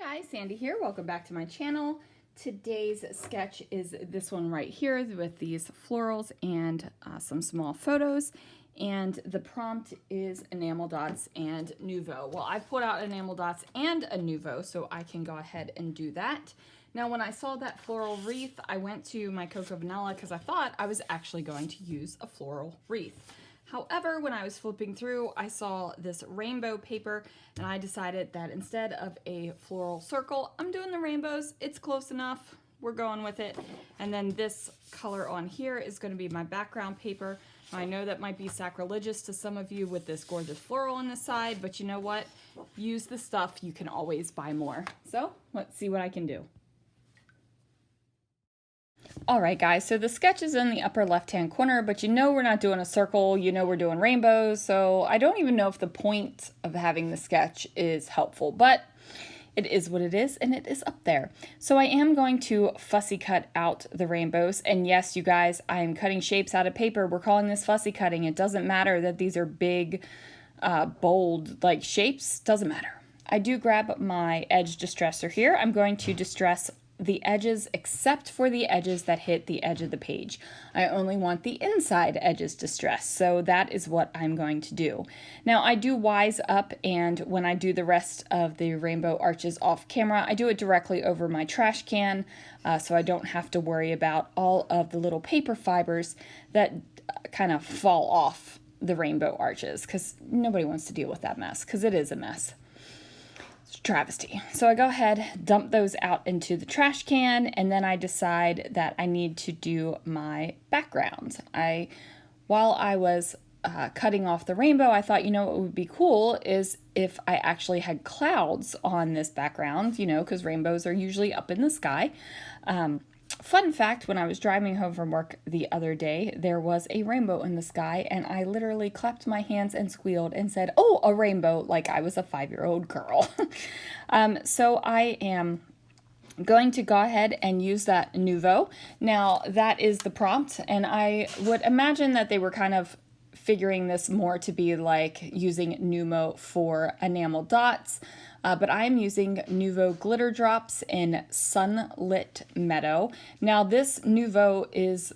Guys, Sandy here. Welcome back to my channel. Today's sketch is this one right here with these florals and some small photos. And the prompt is enamel dots and Nouveau. Well, I've pulled out enamel dots and a Nouveau, so I can go ahead and do that. Now, when I saw that floral wreath, I went to my Cocoa Vanilla because I thought I was actually going to use a floral wreath. However, when I was flipping through, I saw this rainbow paper and I decided that instead of a floral circle, I'm doing the rainbows. It's close enough. We're going with it. And then this color on here is going to be my background paper. I know that might be sacrilegious to some of you with this gorgeous floral on the side, but you know what? Use the stuff. You can always buy more. So let's see what I can do. Alright guys, so the sketch is in the upper left hand corner, but you know we're not doing a circle, you know we're doing rainbows, so I don't even know if the point of having the sketch is helpful, but it is what it is, and it is up there. So I am going to fussy cut out the rainbows, and yes, you guys, I am cutting shapes out of paper. We're calling this fussy cutting. It doesn't matter that these are big, bold, like shapes, doesn't matter. I do grab my edge distresser here. I'm going to distress the edges except for the edges that hit the edge of the page. I only want the inside edges distressed, so that is what I'm going to do. Now I do wise up, and when I do the rest of the rainbow arches off camera, I do it directly over my trash can, so I don't have to worry about all of the little paper fibers that kind of fall off the rainbow arches, because nobody wants to deal with that mess, because it is a mess. Travesty. So I go ahead, dump those out into the trash can, and then I decide that I need to do my background. While I was cutting off the rainbow, I thought, you know, what would be cool is if I actually had clouds on this background, you know, because rainbows are usually up in the sky. Fun fact, when I was driving home from work the other day, there was a rainbow in the sky, and I literally clapped my hands and squealed and said, "Oh, a rainbow," like I was a 5-year-old girl. So I am going to go ahead and use that Nouveau. Now, that is the prompt, and I would imagine that they were kind of figuring this more to be like using Numo for enamel dots. But I am using Nouveau glitter drops in Sunlit Meadow. Now this Nouveau is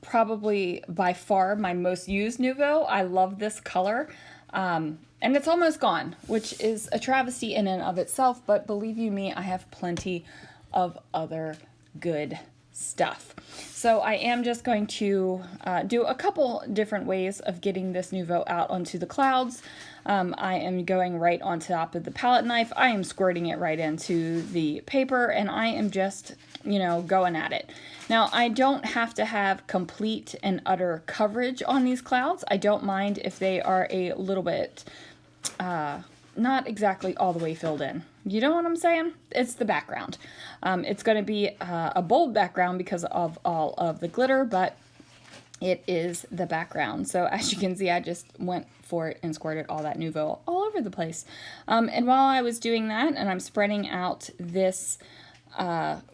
probably by far my most used Nouveau. I love this color. And it's almost gone, which is a travesty in and of itself, but believe you me, I have plenty of other good stuff. So I am just going to do a couple different ways of getting this Nouveau out onto the clouds. I am going right on top of the palette knife. I am squirting it right into the paper, and I am just, you know, going at it. Now, I don't have to have complete and utter coverage on these clouds. I don't mind if they are a little bit, not exactly all the way filled in. You know what I'm saying? It's the background. It's going to be a bold background because of all of the glitter, but it is the background. So as you can see, I just went for it and squirted all that Nouveau all over the place. And while I was doing that, and I'm spreading out this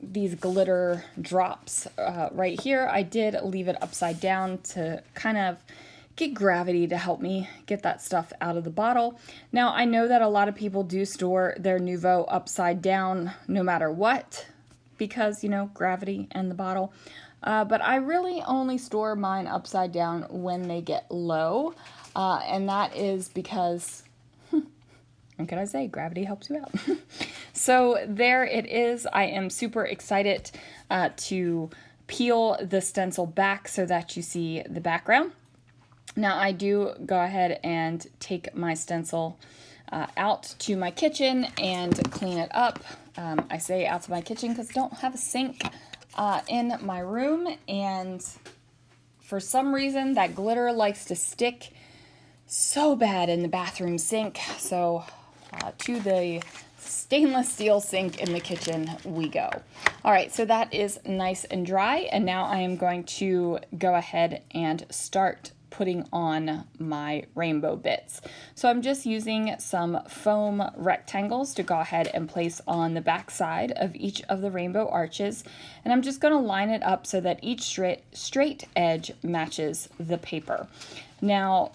these glitter drops right here, I did leave it upside down to kind of get gravity to help me get that stuff out of the bottle. Now, I know that a lot of people do store their Nouveau upside down no matter what, because, you know, gravity and the bottle. But I really only store mine upside down when they get low, and that is because, what can I say? Gravity helps you out. So there it is. I am super excited to peel the stencil back so that you see the background. Now I do go ahead and take my stencil out to my kitchen and clean it up. I say out to my kitchen because I don't have a sink in my room, and for some reason that glitter likes to stick so bad in the bathroom sink. So to the stainless steel sink in the kitchen we go. All right, so that is nice and dry, and now I am going to go ahead and start putting on my rainbow bits. So I'm just using some foam rectangles to go ahead and place on the back side of each of the rainbow arches, and I'm just going to line it up so that each straight edge matches the paper. Now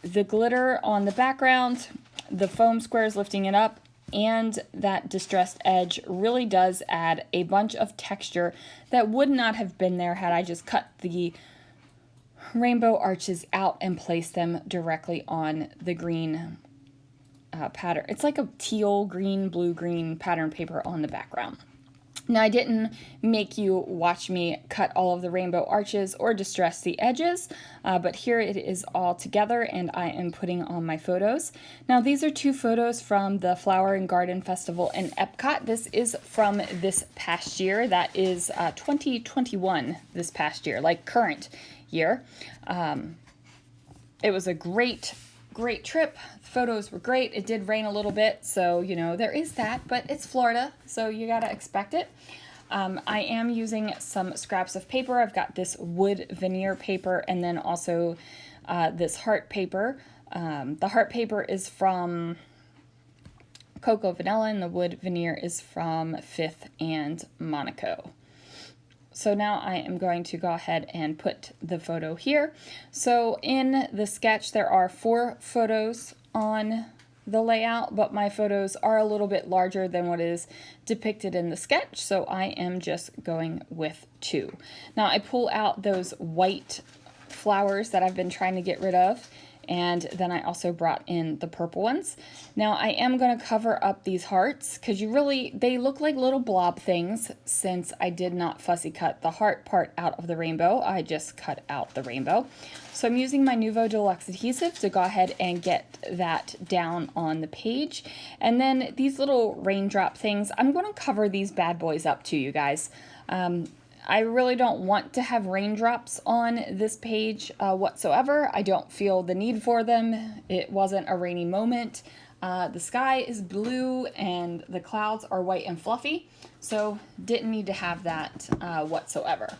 the glitter on the background, the foam squares lifting it up, and that distressed edge really does add a bunch of texture that would not have been there had I just cut the rainbow arches out and placed them directly on the green pattern. It's like a teal, green, blue, green pattern paper on the background. Now, I didn't make you watch me cut all of the rainbow arches or distress the edges, but here it is all together, and I am putting on my photos. Now, these are 2 photos from the Flower and Garden Festival in Epcot. This is from this past year. That is 2021, this past year, like current year. It was a great trip. The photos were great. It did rain a little bit, so you know there is that, but it's Florida, so you gotta expect it. I am using some scraps of paper. I've got this wood veneer paper and then also this heart paper. The heart paper is from Cocoa Vanilla and the wood veneer is from Fifth and Monaco. So now I am going to go ahead and put the photo here. So in the sketch, there are 4 photos on the layout, but my photos are a little bit larger than what is depicted in the sketch, so I am just going with 2. Now I pull out those white flowers that I've been trying to get rid of, and then I also brought in the purple ones. Now I am going to cover up these hearts because they look like little blob things since I did not fussy cut the heart part out of the rainbow. I just cut out the rainbow. So I'm using my Nuvo Deluxe adhesive to go ahead and get that down on the page. And then these little raindrop things, I'm going to cover these bad boys up too, you guys. I really don't want to have raindrops on this page whatsoever. I don't feel the need for them. It wasn't a rainy moment. The sky is blue and the clouds are white and fluffy, so didn't need to have that whatsoever.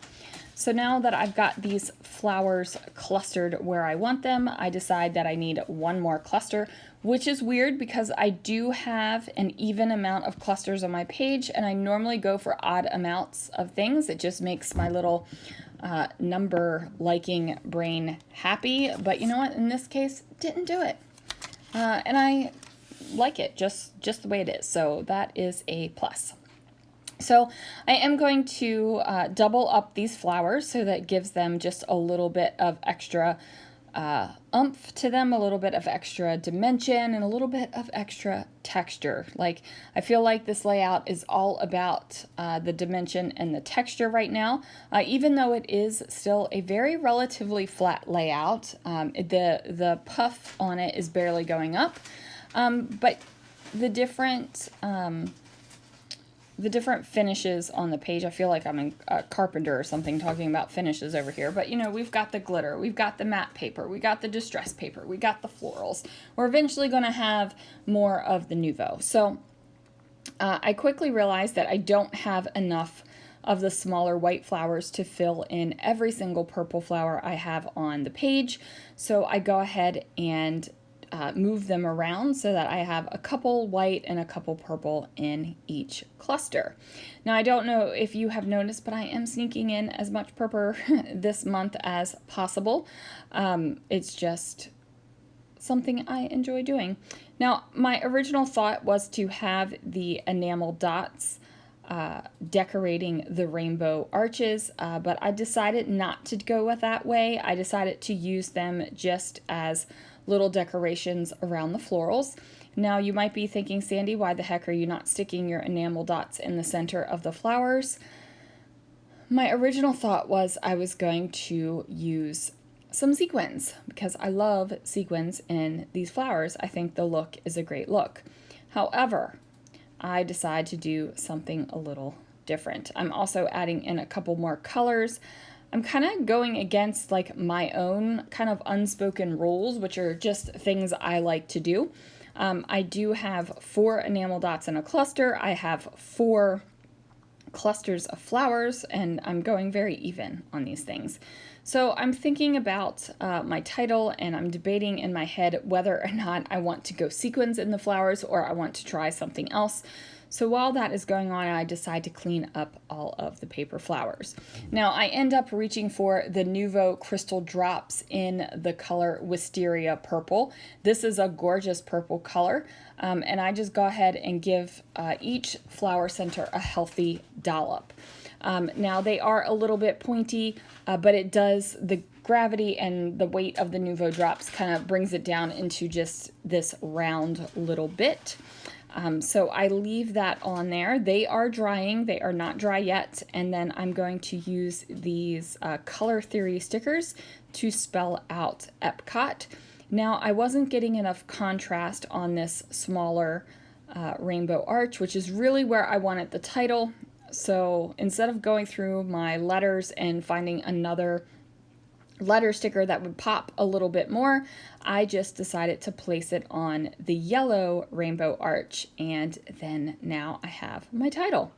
So now that I've got these flowers clustered where I want them, I decide that I need one more cluster, which is weird because I do have an even amount of clusters on my page, and I normally go for odd amounts of things. It just makes my little number liking brain happy. But you know what? In this case, didn't do it. And I like it just the way it is. So that is a plus. So I am going to double up these flowers so that gives them just a little bit of extra oomph to them, a little bit of extra dimension, and a little bit of extra texture. Like, I feel like this layout is all about the dimension and the texture right now, even though it is still a very relatively flat layout. The puff on it is barely going up, but the different finishes on the page, I feel like I'm a carpenter or something talking about finishes over here, but you know, we've got the glitter, we've got the matte paper, we got the distress paper, we got the florals. We're eventually going to have more of the Nuvo. So I quickly realized that I don't have enough of the smaller white flowers to fill in every single purple flower I have on the page. So I go ahead and move them around so that I have a couple white and a couple purple in each cluster. Now, I don't know if you have noticed, but I am sneaking in as much purple this month as possible. It's just something I enjoy doing. Now, my original thought was to have the enamel dots decorating the rainbow arches, but I decided not to go with that way. I decided to use them just as little decorations around the florals. Now, you might be thinking, Sandy, why the heck are you not sticking your enamel dots in the center of the flowers? My original thought was I was going to use some sequins because I love sequins in these flowers. I think the look is a great look. However, I decided to do something a little different. I'm also adding in a couple more colors. I'm kind of going against like my own kind of unspoken rules, which are just things I like to do. I do have 4 enamel dots in a cluster. I have 4 clusters of flowers, and I'm going very even on these things. So I'm thinking about my title, and I'm debating in my head whether or not I want to go sequins in the flowers or I want to try something else. So while that is going on, I decide to clean up all of the paper flowers. Now I end up reaching for the Nuvo Crystal Drops in the color Wisteria Purple. This is a gorgeous purple color, and I just go ahead and give each flower center a healthy dollop. Now they are a little bit pointy, but it does, the gravity and the weight of the Nuvo drops kind of brings it down into just this round little bit. So I leave that on there. They are drying, they are not dry yet, and then I'm going to use these Color Theory stickers to spell out Epcot. Now I wasn't getting enough contrast on this smaller rainbow arch, which is really where I wanted the title. So instead of going through my letters and finding another letter sticker that would pop a little bit more, I just decided to place it on the yellow rainbow arch, and then now I have my title.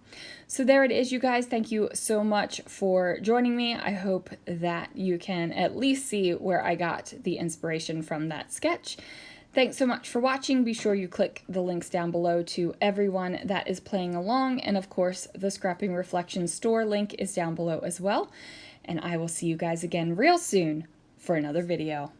So there it is, you guys. Thank you so much for joining me. I hope that you can at least see where I got the inspiration from that sketch. Thanks so much for watching. Be sure you click the links down below to everyone that is playing along, and of course the Scrapping Reflections store link is down below as well. And I will see you guys again real soon for another video.